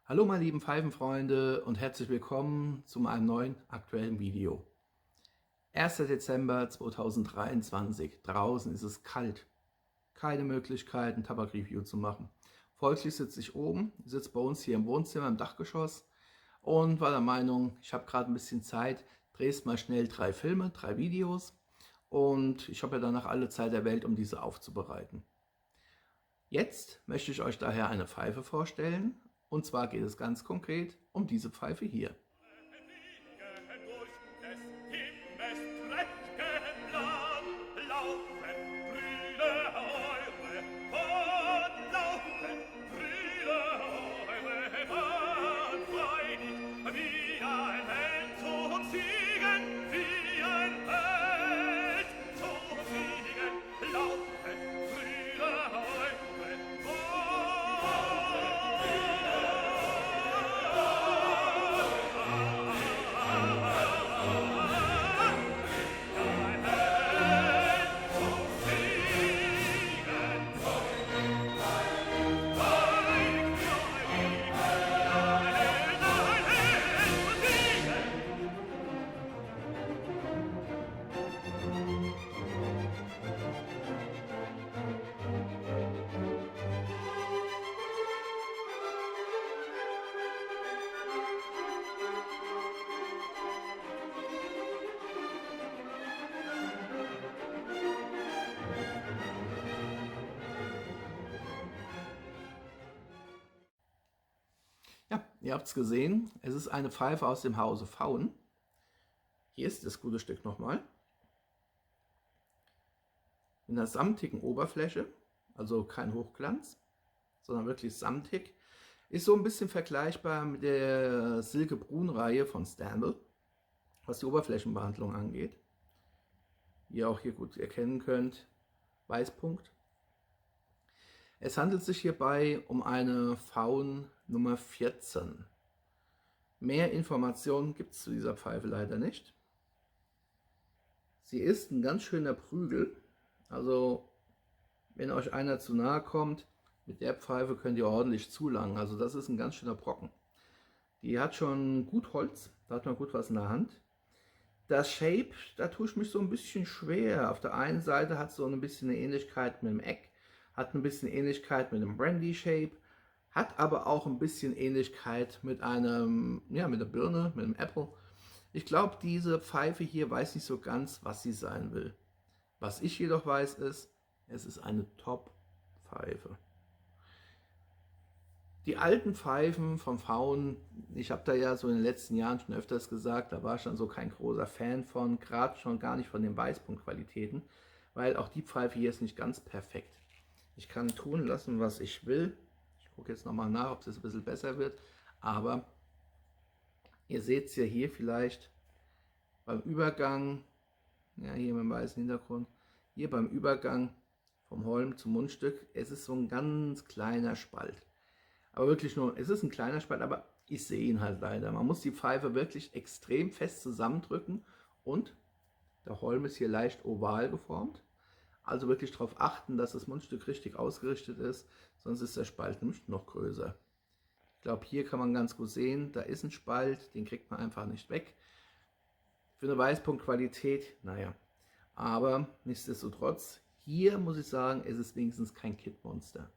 Hallo meine lieben Pfeifenfreunde und herzlich willkommen zu einem neuen aktuellen Video. 1. Dezember 2023, draußen ist es kalt. Keine Möglichkeit, ein Tabak-Review zu machen. Folglich sitze ich oben, sitze bei uns hier im Wohnzimmer im Dachgeschoss und war der Meinung, ich habe gerade ein bisschen Zeit, drehst mal schnell 3 Filme, 3 Videos und ich habe ja danach alle Zeit der Welt, um diese aufzubereiten. Jetzt möchte ich euch daher eine Pfeife vorstellen, und zwar geht es ganz konkret um diese Pfeife hier. Ja, ihr habt es gesehen, es ist eine Pfeife aus dem Hause Pfauen. Hier ist das gute Stück nochmal. In einer samtigen Oberfläche, also kein Hochglanz, sondern wirklich samtig. Ist so ein bisschen vergleichbar mit der Silke Brun-Reihe von Stanley, was die Oberflächenbehandlung angeht. Wie ihr auch hier gut erkennen könnt, Weißpunkt. Es handelt sich hierbei um eine Pfauen Nummer 14. Mehr Informationen gibt es zu dieser Pfeife leider nicht. Sie ist ein ganz schöner Prügel, also wenn euch einer zu nahe kommt, mit der Pfeife könnt ihr ordentlich zulangen, also das ist ein ganz schöner Brocken. Die hat schon gut Holz, da hat man gut was in der Hand. Das Shape, da tue ich mich so ein bisschen schwer. Auf der einen Seite hat es so ein bisschen eine Ähnlichkeit mit dem Eck, hat ein bisschen Ähnlichkeit mit dem Brandy Shape, hat aber auch ein bisschen Ähnlichkeit mit einem, ja, mit der Birne, mit dem Apple. Ich glaube, diese Pfeife hier weiß nicht so ganz, was sie sein will. Was ich jedoch weiß ist, es ist eine Top-Pfeife. Die alten Pfeifen von Pfauen, ich habe da ja so in den letzten Jahren schon öfters gesagt, da war ich dann so kein großer Fan von, gerade schon gar nicht von den Weißpunktqualitäten, weil auch die Pfeife hier ist nicht ganz perfekt. Ich kann tun lassen, was ich will. Ich gucke jetzt nochmal nach, ob es ein bisschen besser wird, aber ihr seht es ja hier vielleicht beim Übergang, ja hier mit dem weißen Hintergrund, hier beim Übergang vom Holm zum Mundstück, es ist so ein ganz kleiner Spalt. Aber wirklich nur, es ist ein kleiner Spalt, aber ich sehe ihn halt leider. Man muss die Pfeife wirklich extrem fest zusammendrücken und der Holm ist hier leicht oval geformt. Also wirklich darauf achten, dass das Mundstück richtig ausgerichtet ist, sonst ist der Spalt nämlich noch größer. Ich glaube, hier kann man ganz gut sehen, da ist ein Spalt, den kriegt man einfach nicht weg. Für eine Weißpunktqualität, naja. Aber nichtsdestotrotz, hier muss ich sagen, es ist wenigstens kein Kit-Monster.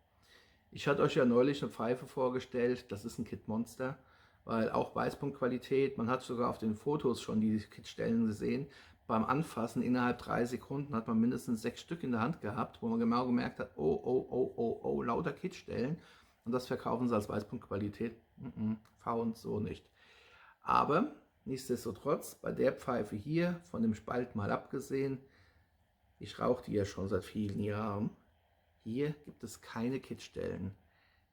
Ich hatte euch ja neulich eine Pfeife vorgestellt, das ist ein Kit-Monster, weil auch Weißpunktqualität, man hat sogar auf den Fotos schon die Kitstellen gesehen. Beim Anfassen innerhalb 3 Sekunden hat man mindestens 6 Stück in der Hand gehabt, wo man genau gemerkt hat, oh, oh, oh, oh, oh, lauter Kitstellen. Und das verkaufen sie als Weißpunktqualität. Pfauen so nicht. Aber nichtsdestotrotz, bei der Pfeife hier, von dem Spalt mal abgesehen, ich rauche die ja schon seit vielen Jahren, hier gibt es keine Kittstellen.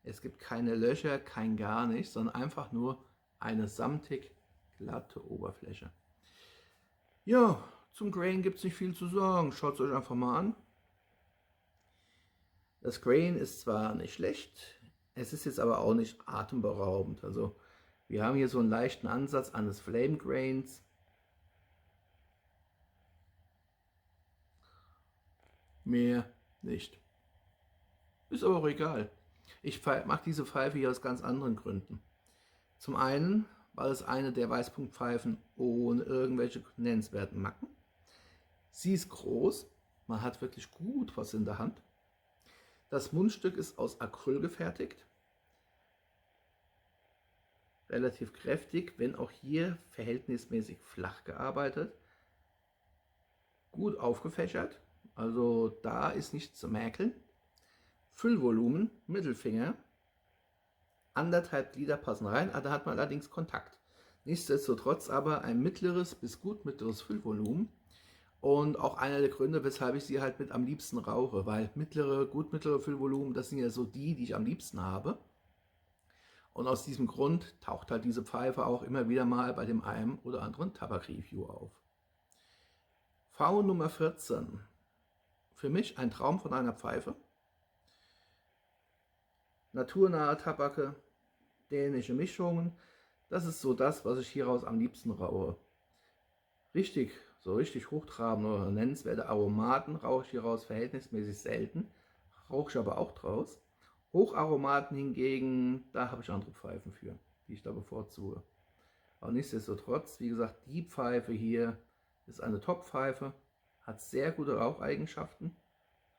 Es gibt keine Löcher, kein gar nichts, sondern einfach nur eine samtig glatte Oberfläche. Ja, zum Grain gibt es nicht viel zu sagen. Schaut es euch einfach mal an. Das Grain ist zwar nicht schlecht, es ist jetzt aber auch nicht atemberaubend. Also wir haben hier so einen leichten Ansatz eines Flame Grains. Mehr nicht. Ist aber auch egal. Ich mag diese Pfeife hier aus ganz anderen Gründen. Zum einen, weil es eine der Weißpunktpfeifen ohne irgendwelche nennenswerten Macken. Sie ist groß, man hat wirklich gut was in der Hand. Das Mundstück ist aus Acryl gefertigt. Relativ kräftig, wenn auch hier verhältnismäßig flach gearbeitet. Gut aufgefächert, also da ist nichts zu mäkeln. Füllvolumen, Mittelfinger. 1,5 Liter passen rein, da hat man allerdings Kontakt. Nichtsdestotrotz aber ein mittleres bis gut mittleres Füllvolumen. Und auch einer der Gründe, weshalb ich sie halt mit am liebsten rauche, weil gut mittlere Füllvolumen, das sind ja so die ich am liebsten habe. Und aus diesem Grund taucht halt diese Pfeife auch immer wieder mal bei dem einen oder anderen Tabak-Review auf. V Nummer 14. Für mich ein Traum von einer Pfeife. Naturnahe Tabake, dänische Mischungen. Das ist so das, was ich hieraus am liebsten rauche. So richtig hochtrabende oder nennenswerte Aromaten rauche ich hieraus verhältnismäßig selten. Rauche ich aber auch draus. Hocharomaten hingegen, da habe ich andere Pfeifen für, die ich da bevorzuge. Aber nichtsdestotrotz, wie gesagt, die Pfeife hier ist eine Top-Pfeife, hat sehr gute Raucheigenschaften,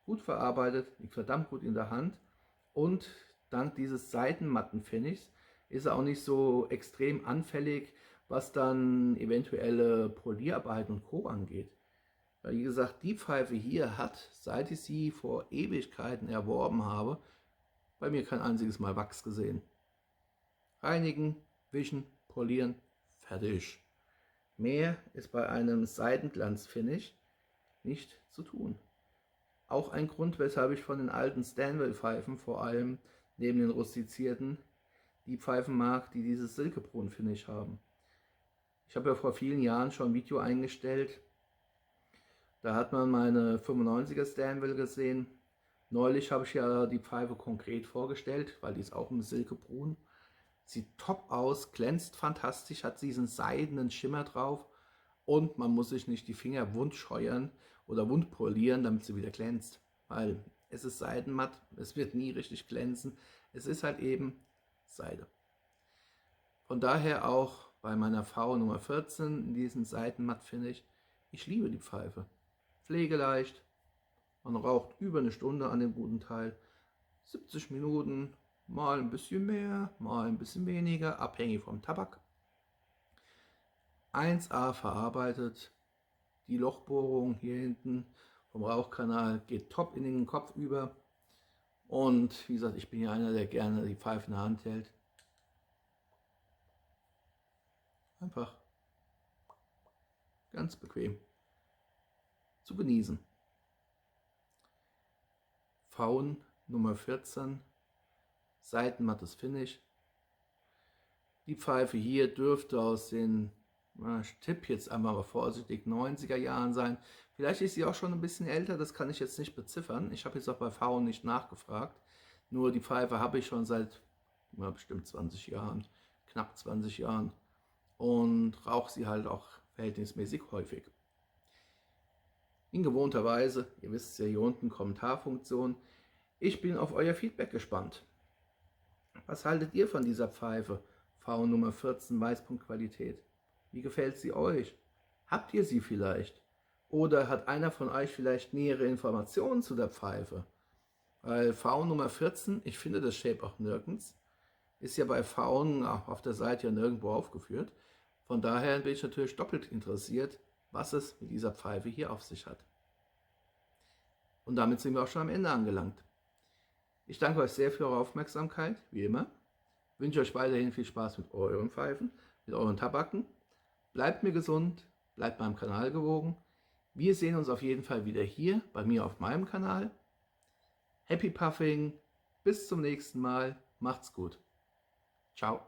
gut verarbeitet, liegt verdammt gut in der Hand und dank dieses Seitenmatten-Finishes ist er auch nicht so extrem anfällig, was dann eventuelle Polierarbeit und Co. angeht. Weil wie gesagt, die Pfeife hier hat, seit ich sie vor Ewigkeiten erworben habe, bei mir kein einziges Mal Wachs gesehen. Reinigen, wischen, polieren, fertig. Mehr ist bei einem Seidenglanz-Finish nicht zu tun. Auch ein Grund, weshalb ich von den alten Stanwell-Pfeifen, vor allem neben den rustizierten, die Pfeifen mag, die dieses Silkebrun-Finish haben. Ich habe ja vor vielen Jahren schon ein Video eingestellt, da hat man meine 95er Stanwell gesehen. Neulich habe ich ja die Pfeife konkret vorgestellt, weil die ist auch im Silkebrun. Sieht top aus, glänzt fantastisch, hat diesen seidenen Schimmer drauf und man muss sich nicht die Finger wund scheuern oder wund polieren, damit sie wieder glänzt. Weil es ist seidenmatt, es wird nie richtig glänzen. Es ist halt eben Seide. Von daher auch bei meiner V Nummer 14 in diesem Seidenmatt-Finish. Ich liebe die Pfeife. Pflegeleicht. Man raucht über eine Stunde an dem guten Teil. 70 Minuten, mal ein bisschen mehr, mal ein bisschen weniger, abhängig vom Tabak. 1A verarbeitet. Die Lochbohrung hier hinten vom Rauchkanal geht top in den Kopf über. Und wie gesagt, ich bin ja einer, der gerne die Pfeife in der Hand hält. Einfach ganz bequem zu genießen. V Nummer 14, seitenmattes Finish. Die Pfeife hier dürfte aus den, ich tippe jetzt einmal mal vorsichtig, 90er Jahren sein. Vielleicht ist sie auch schon ein bisschen älter, das kann ich jetzt nicht beziffern. Ich habe jetzt auch bei V nicht nachgefragt. Nur die Pfeife habe ich schon seit bestimmt 20 Jahren, knapp 20 Jahren. Und rauche sie halt auch verhältnismäßig häufig. In gewohnter Weise, ihr wisst ja, hier unten Kommentarfunktion. Ich bin auf euer Feedback gespannt. Was haltet ihr von dieser Pfeife? V Nummer 14 Weißpunktqualität. Wie gefällt sie euch? Habt ihr sie vielleicht? Oder hat einer von euch vielleicht nähere Informationen zu der Pfeife? Weil V Nummer 14, ich finde das Shape auch nirgends, ist ja bei V auf der Seite ja nirgendwo aufgeführt. Von daher bin ich natürlich doppelt interessiert, was es mit dieser Pfeife hier auf sich hat. Und damit sind wir auch schon am Ende angelangt. Ich danke euch sehr für eure Aufmerksamkeit, wie immer. Wünsche euch weiterhin viel Spaß mit euren Pfeifen, mit euren Tabaken. Bleibt mir gesund, bleibt meinem Kanal gewogen. Wir sehen uns auf jeden Fall wieder hier bei mir auf meinem Kanal. Happy Puffing, bis zum nächsten Mal, macht's gut. Ciao.